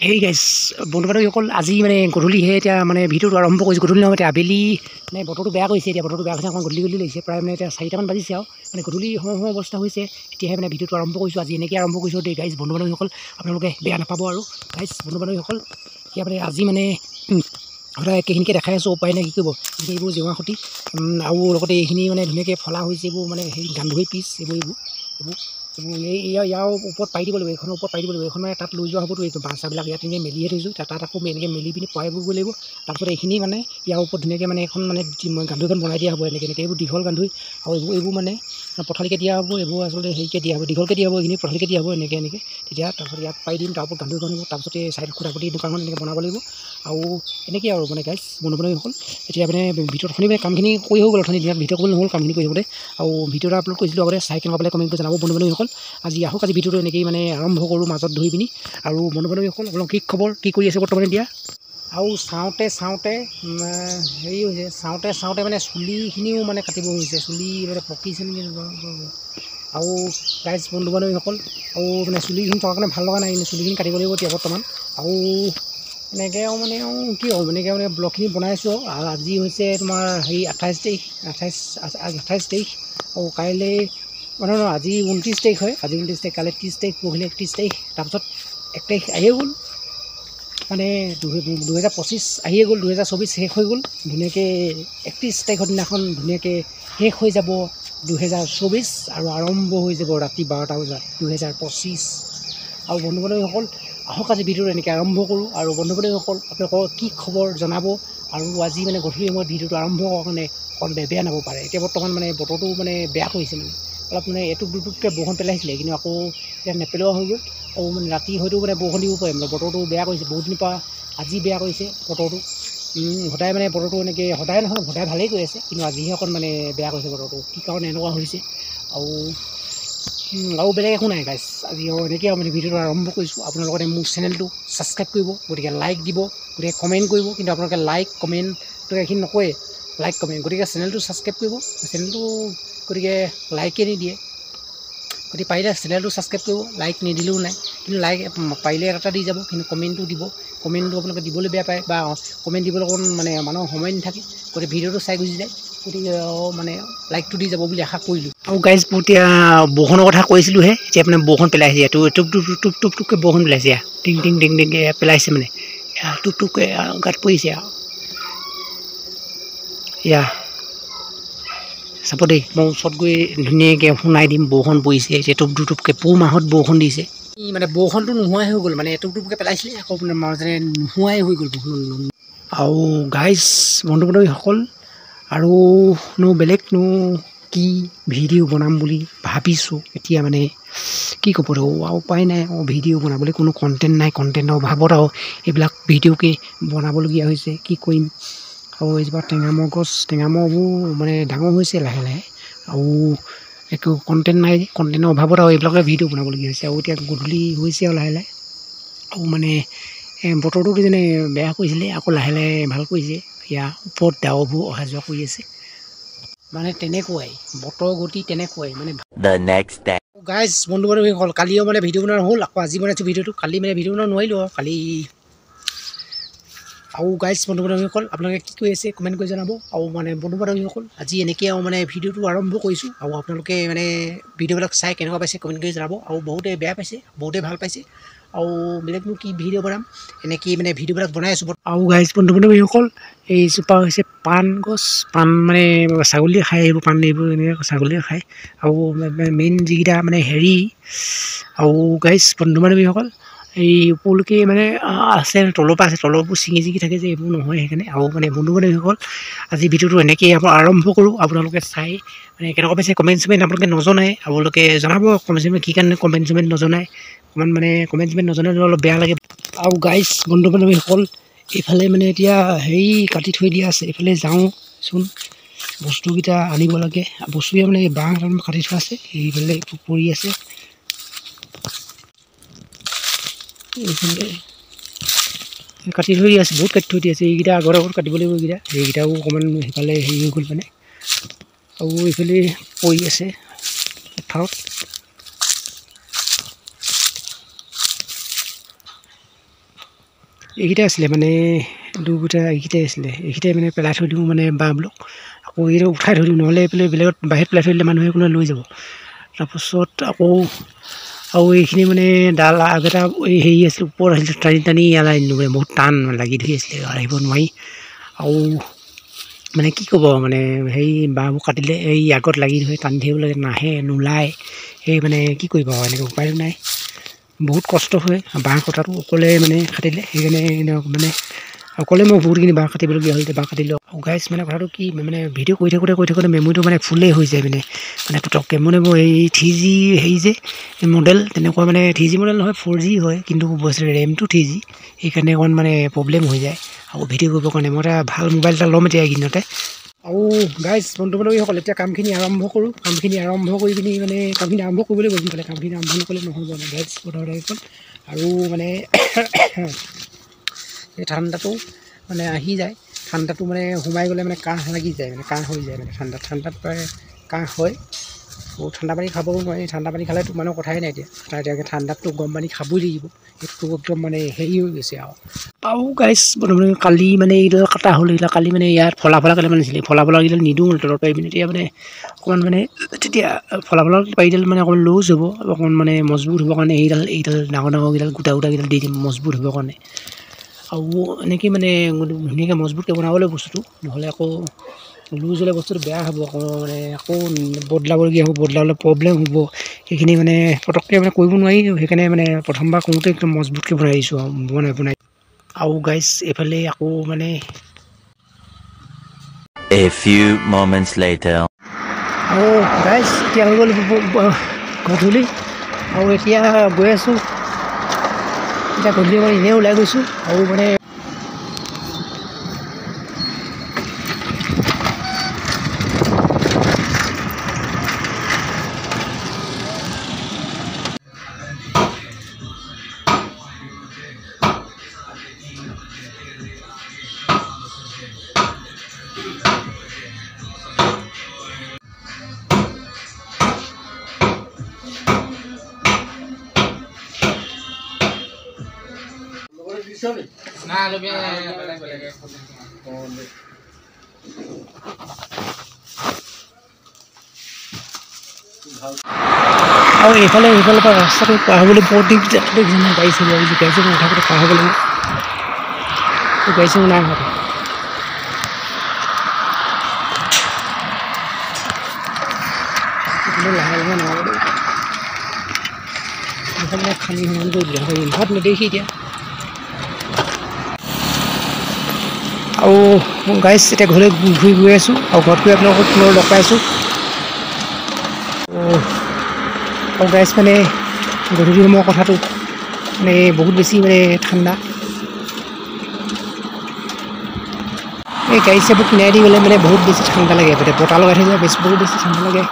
Hey guys বন্ধু বান্ধৱীসকল আজি মানে গধূলিহে এতিয়া মানে ভিডিঅ'টো আৰম্ভ কৰিছোঁ। গধূলি নহয় এতিয়া আবেলি মানে বতৰটো বেয়া কৰিছে। এতিয়া বতৰটো বেয়া হৈছে অকণ গধূলি লাগিছে প্ৰায় মানে এতিয়া 4টামান বাজিছে আৰু মানে গধূলি হওঁ অৱস্থা হৈছে। এতিয়াহে মানে ভিডিঅ'টো আৰম্ভ কৰিছোঁ। আজি এনেকৈ আৰম্ভ কৰিছোঁ দেই গাইজ বন্ধু বান্ধৱীসকল, আপোনালোকে বেয়া নাপাব আৰু গাইজ বন্ধু বান্ধৱীসকল। এতিয়া মানে আজি মানে সদায় একেখিনিকে দেখাই আছোঁ, উপায় নাই কি কৰিব। এইবোৰ জেওৰা খুঁটি আৰু লগতে এইখিনি মানে ধুনীয়াকৈ ফলা হৈছে। এইবোৰ মানে হেৰি গান্ধৰি পিচ এইবোৰ ইয়াৰ ওপৰত পাৰি দিব লাগিব। এইখনৰ ওপৰত পাৰি দিব লাগিব। এইখন মানে তাত লৈ যোৱা হ'বতো। এইটো বাঁহবিলাক ইয়াত এনেকৈ মেলিয়ে থৈছোঁ। তাত আকৌ এনেকৈ মেলি পিনি পৰাই কৰিব লাগিব। তাৰপিছত এইখিনি মানে ইয়াৰ ওপৰত ধুনীয়াকৈ মানে এখন মানে গান্ধৰিখন বনাই দিয়া হ'ব। এনেকৈ এইবোৰ দীঘল গান্ধৰি আৰু এইবোৰ মানে পথালিকৈ দিয়া হ'ব। এইবোৰ আচলতে হেৰিকৈ দিয়া হ'ব, দীঘলকৈ দিয়া হ'ব। এইখিনি পথালিকৈ দিয়া হ'ব এনেকৈ তেতিয়া তাৰপিছত ইয়াত পাৰি দিম। তাৰ ওপৰত গান্ধৰিখন হ'ব। তাৰপিছত এই চাইড খুটাপুটি দোকানখন এনেকৈ বনাব লাগিব আৰু এনেকৈ আৰু মানে গাইজ বন্ধু বান্ধৱীসকল। এতিয়া মানে ভিতৰত মানে কামখিনি কৰি হৈ গ'ল। অথনি দিনত ভিডিঅ' কৰিব নহ'ল কামখিনি কৰি থাকোঁতে। আৰু ভিডিঅ'টো আপলোড কৰিছিলোঁ আগতে, চাই কেনেকুৱা পালে কমেণ্ট কৰি জনাব বন্ধু বান্ধৱীসকল। আজি ভিডিঅ'টো এনেকেই মানে আৰম্ভ কৰোঁ মাজত ধৰি পিনি। আৰু বন্ধু বান্ধৱীসকল আপোনালোক কি খবৰ, কি কৰি আছে বৰ্তমান এতিয়া? আৰু চাওঁতে হেৰি হৈছে, চাওঁতে মানে চুলিখিনিও মানে কাটিব হৈছে। চুলি মানে পকিছে নেকি আৰু গাইজ বন্ধু বান্ধৱীসকল। আৰু মানে চুলিখিনি থকাৰ কাৰণে ভাল লগা নাই, চুলিখিনি কাটিব লাগিব এতিয়া বৰ্তমান। আৰু এনেকৈ আৰু মানে কি হ'ব, এনেকৈ মানে ব্লগখিনি বনাই আছোঁ। আৰু আজি হৈছে তোমাৰ হেৰি 28 তাৰিখ আৰু কাইলৈ নহয় আজি 29 তাৰিখ হয়। আজি 29 তাৰিখ, কাইলৈ 30 তাৰিখ, পৰহিলৈ 31 তাৰিখ, তাৰপিছত 1 তাৰিখ আহিয়ে গ'ল। মানে 2025 আহিয়ে গ'ল, 2024 শেষ হৈ গ'ল ধুনীয়াকৈ। 31 তাৰিখৰ দিনাখন ধুনীয়াকৈ শেষ হৈ যাব 2024 আৰু আৰম্ভ হৈ যাব ৰাতি 12টা বজাত 2025। আৰু বন্ধু বান্ধৱীসকল আহক আজি ভিডিঅ'টো এনেকৈ আৰম্ভ কৰোঁ। আৰু বন্ধু বান্ধৱীসকল আপোনালোকৰ কি খবৰ জনাব। আৰু আজি মানে গধূলি সময়ত ভিডিঅ'টো আৰম্ভ কৰাৰ কাৰণে অকণ বেয়া নাপাব পাৰে। এতিয়া বৰ্তমান মানে বতৰটো মানে বেয়া কৰিছে, মানে অলপ মানে এটুপকে বৰষুণ পেলাইছিলে, কিন্তু আকৌ এতিয়া নেপেলোৱা হৈ গ'ল। আৰু মানে ৰাতি হয়তো মানে বৰষুণ দিব পাৰে। মানে বতৰটো বেয়া কৰিছে বহুত দিনৰ পৰা, আজি বেয়া কৰিছে বতৰটো। সদায় মানে বতৰটো এনেকৈ সদায় নহয়, সদায় ভালেই কৰি আছে, কিন্তু আজিহে অকণ মানে বেয়া কৰিছে বতৰটো। কি কাৰণে এনেকুৱা হৈছে আৰু বেলেগ একো নাই গাইজ। আজি এনেকৈ মানে ভিডিঅ'টো আৰম্ভ কৰিছোঁ। আপোনালোকে মোৰ চেনেলটো ছাবস্ক্ৰাইব কৰিব, গতিকে লাইক দিব, গতিকে কমেণ্ট কৰিব। কিন্তু আপোনালোকে লাইক কমেণ্টটো এইখিনি নকৰে, লাইক কমেণ্ট, গতিকে চেনেলটো ছাবস্ক্ৰাইব কৰিব। চেনেলটো গতিকে লাইকে নিদিয়ে, গতিকে পাৰিলে চেনেলটো ছাবস্ক্ৰাইব কৰিব। লাইক নিদিলেও নাই, কিন্তু লাইক পাৰিলে এটা দি যাব, কিন্তু কমেণ্টটো দিব। কমেণ্টটো আপোনালোকে দিবলৈ বেয়া পায়, বা কমেণ্ট দিবলৈ অকণ মানে মানুহৰ সময় নাথাকে, গতিকে ভিডিঅ'টো চাই গুচি যায়। গতিকে মানে লাইকটো দি যাব বুলি আশা কৰিলোঁ। আৰু গাইজ এতিয়া বৰষুণৰ কথা কৈছিলোঁহে, এতিয়া মানে বৰষুণ পেলাইছে। টুপকৈ বৰষুণ পেলাইছে। টিং টিংকৈ পেলাইছে, মানে টুপকৈ গাত পৰিছে আৰু চাব দেই। মই ওচৰত গৈ ধুনীয়াকৈ শুনাই দিম বৰষুণ পৰিছে। এতিয়া টুপকৈ পুহ মাহত বৰষুণ দিছে। মানে বৰষুণটো নোহোৱাই হৈ গ'ল, মানে টুপকৈ পেলাইছিলে, আকৌ মানে নোহোৱাই হৈ গ'ল বৰষুণ। আৰু গাইজ বন্ধু বান্ধৱীসকল, আৰুনো বেলেগনো কি ভিডিঅ' বনাম বুলি ভাবিছোঁ। এতিয়া মানে কি ক'ব আৰু উপায় নাই। ভিডিঅ' বনাবলৈ কোনো কণ্টেণ্ট নাই, কণ্টেণ্টৰ অভাৱত আৰু এইবিলাক ভিডিঅ'কে বনাবলগীয়া হৈছে। কি কৰিম। আৰু এইজোপা টেঙামৰবোৰ মানে ডাঙৰ হৈছে লাহে লাহে, আৰু একো কণ্টেণ্ট নাই, কণ্টেণ্টৰ অভাৱত আৰু এইবিলাকে ভিডিঅ' বনাবলগীয়া হৈছে। আৰু এতিয়া গধূলি হৈছে আৰু লাহে লাহে, আৰু মানে বতৰটো যেনে বেয়া কৰিছিলে, আকৌ লাহে লাহে ভাল কৰিছে। ইয়াৰ ওপৰত ডাৱৰবোৰ অহা যোৱা কৰি আছে, মানে তেনেকুৱাই বতৰ গতি তেনেকুৱাই মানে। গাইজ বন্ধু বান্ধৱীসকল, কালিও মানে ভিডিঅ' বনোৱা হ'ল, আকৌ আজি বনাইছোঁ ভিডিঅ'টো। কালি মানে ভিডিঅ' বনাব নোৱাৰিলোঁ আৰু কালি। আৰু গাইজ বন্ধু বান্ধৱীসকল, আপোনালোকে কি কৰি আছে কমেণ্ট কৰি জনাব। আৰু মানে বন্ধু বান্ধৱীসকল আজি এনেকৈ আৰু মানে ভিডিঅ'টো আৰম্ভ কৰিছোঁ। আৰু আপোনালোকে মানে ভিডিঅ'বিলাক চাই কেনেকুৱা পাইছে কমেণ্ট কৰি জনাব। আৰু বহুতে বেয়া পাইছে, বহুতে ভাল পাইছে। আৰু বেলেগনো কি ভিডিঅ' বনাম, এনেকৈ মানে ভিডিঅ'বিলাক বনাই আছোঁ। আৰু গাইজ বন্ধু বান্ধৱীসকল, এইজোপা হৈছে পাণ গছ। পাণ মানে ছাগলীয়ে খায়, এইবোৰ পাণ এইবোৰ এনেকৈ ছাগলীয়ে খায়। আৰু মেইন যিকেইটা মানে হেৰি, আৰু গাইজ বন্ধু বান্ধৱীসকল এই ওপৰলৈকে মানে আছে, তলৰ পৰা আছে, তলৰবোৰ ছিঙি থাকে যে, এইবোৰ নহয় সেইকাৰণে। আৰু মানে বন্ধু বান্ধৱীসকল আজি ভিডিঅ'টো এনেকৈয়ে আৰম্ভ কৰোঁ। আপোনালোকে চাই মানে কেনেকুৱা পাইছে কমেণ্ট চমেণ্ট আপোনালোকে নজনায়, আপোনালোকে জনাব কমেণ্ট চমেণ্ট কি কাৰণে কমেণ্ট চমেণ্ট নজনায়। কমেণ্ট চমেণ্ট নজনালে অলপ বেয়া লাগে। আৰু গাইজ বন্ধু বান্ধৱীসকল, এইফালে মানে এতিয়া হেৰি কাটি থৈ দিয়া আছে, এইফালে যাওঁচোন, বস্তুকেইটা আনিব লাগে। বস্তুকেইটা মানে বাঁহ কাটি থোৱা আছে, এইফালে পৰি আছে। এইফালে কাটি থৈ দিয়া আছে, বহুত কাটি থৈ দিয়া আছে। এইকেইটা আগত কাটিব লাগিব, এইকেইটাও অকণমান সেইফালে হেৰি হৈ গ'ল মানে। আৰু এইফালে পৰি আছে পথাৰত। এইকেইটাই আছিলে মানে দুটা এইকেইটাই আছিলে এইকেইটাই মানে পেলাই থৈ দিওঁ মানে বাঁহবিলাক আকৌ এইটো উঠাই থৈ দিওঁ নহ'লে এইফালে বেলেগত বাহিৰত পেলাই থৈ দিলে মানুহে কোনো লৈ যাব তাৰপাছত আকৌ আৰু এইখিনি মানে ডাল আগতে এই হেৰি আছিলে ওপৰত আছিলে টানি টানি ইয়ালৈ আনিলোঁ মানে বহুত টান লাগি ধৰি আছিলে আহিব নোৱাৰি আৰু মানে কি ক'ব মানে সেই বাঁহবোৰ কাটিলে এই আগত লাগি ধৰি টানি থাকিবলৈ নাহে নোলায় সেই মানে কি কৰিব আৰু এনেকৈ উপায়ো নাই বহুত কষ্ট হয় বাঁহ কটাটো অকলে মানে কাটিলে সেইকাৰণে মানে অকলে মই বহুতখিনি বাঁহ কাটিবলগীয়া হ'ল বাঁহ কাটিলোঁ গাইছ মানে কথাটো কি মানে ভিডিঅ' কৰি থাকোঁতে মেমৰিটো মানে ফুলেই হৈ যায় মানে পটককৈ মানে মই এই 3G হেৰি যে মডেল তেনেকুৱা মানে 3G মডেল নহয় 4G হয় কিন্তু ৰেমটো 3G সেইকাৰণে অকণ মানে প্ৰব্লেম হৈ যায় আৰু ভিডিঅ' কৰিবৰ কাৰণে মই এটা ভাল মোবাইল এটা ল'ম এতিয়া এইকেইদিনতে আৰু গাইজ বন্ধু বান্ধৱীসকল এতিয়া কামখিনি আৰম্ভ কৰোঁ কামখিনি আৰম্ভ কৰি পিনি মানে কামখিনি আৰম্ভ কৰিবলৈ গৈছোঁ খালে কামখিনি আৰম্ভ নকৰিলে নহ'ব মানে গাইজ কথাখন আৰু মানে এই ঠাণ্ডাটো মানে আহি যায় ঠাণ্ডাটো মানে সোমাই গ'লে মানে কাহ লাগি যায় মানে কাহ হৈ যায় মানে ঠাণ্ডাত প্ৰায় কাহ হয় আৰু ঠাণ্ডা পানী খাবও নোৱাৰি ঠাণ্ডা পানী খালেতো মানুহৰ কথাই নাই এতিয়া ঠাণ্ডাততো গৰম পানী খাবই লাগিব সেইটো একদম মানে হেৰি হৈ গৈছে আৰু গাইজ কালি মানে এইডাল কটা হ'ল এইবিলাক কালি মানে ইয়াত ফলাফলা কালি মানিছিলে ফলাফলাকেইডাল নিদিওঁ তলত পাৰি পিনে এতিয়া মানে অকণমান মানে তেতিয়া ফলাফলা পাৰিডাল মানে অকণমান লুজ হ'ব অকণমান মানে মজবুত হ'বৰ কাৰণে এইডাল ডাঙৰকেইডাল গোটাকেইডাল দি দিম মজবুত হ'বৰ কাৰণে আৰু এনেকৈ মানে ধুনীয়াকৈ মজবুতকৈ বনাবলৈ বস্তুটো নহ'লে আকৌ লুজ হ'লে বস্তুটো বেয়া হ'ব আকৌ মানে আকৌ বদলাবলগীয়া হ'ব বদলাবলৈ প্ৰব্লেম হ'ব সেইখিনি মানে পটককৈ মানে কৰিব নোৱাৰি সেইকাৰণে মানে প্ৰথমবাৰ কৰোঁতে একদম মজবুতকৈ বনাই দিছোঁ আৰু বনাই আৰু গাইজ এইফালে আকৌ মানে A few moments later. আৰু গাইজ এতিয়া হৈ গ'ল গধূলি আৰু এতিয়া গৈ আছোঁ এতিয়া গধূলি মই এনেই ওলাই গৈছোঁ আৰু মানে আৰু এইফালে পৰা ৰাস্তাটো পাৰ হ'বলৈ বৰ দিগদাৰ গাড়ী চলিব গাড়ী চলি নাথাকোঁতে পাৰ হ'ব লাগিব গাড়ী চলি নাই হোৱা লাহে লাহে নহ'ব এইফালে খালী সমান কৰি দিলে ইনভাৰ্ট নেদেখি এতিয়া আৰু গাড়ী এতিয়া ঘৰলৈ ঘূৰি গৈ আছোঁ আৰু ঘৰত গৈ আপোনালোকক পুনৰ লগ পাই আছোঁ আৰু গাইজ মানে গধূলি সময়ৰ কথাটো মানে বহুত বেছি মানে ঠাণ্ডা এই গাড়ী চাবোৰ কিনাই দি গ'লে মানে বহুত বেছি ঠাণ্ডা লাগে বতাহ লগাই থাকিলে বহুত বেছি ঠাণ্ডা লাগে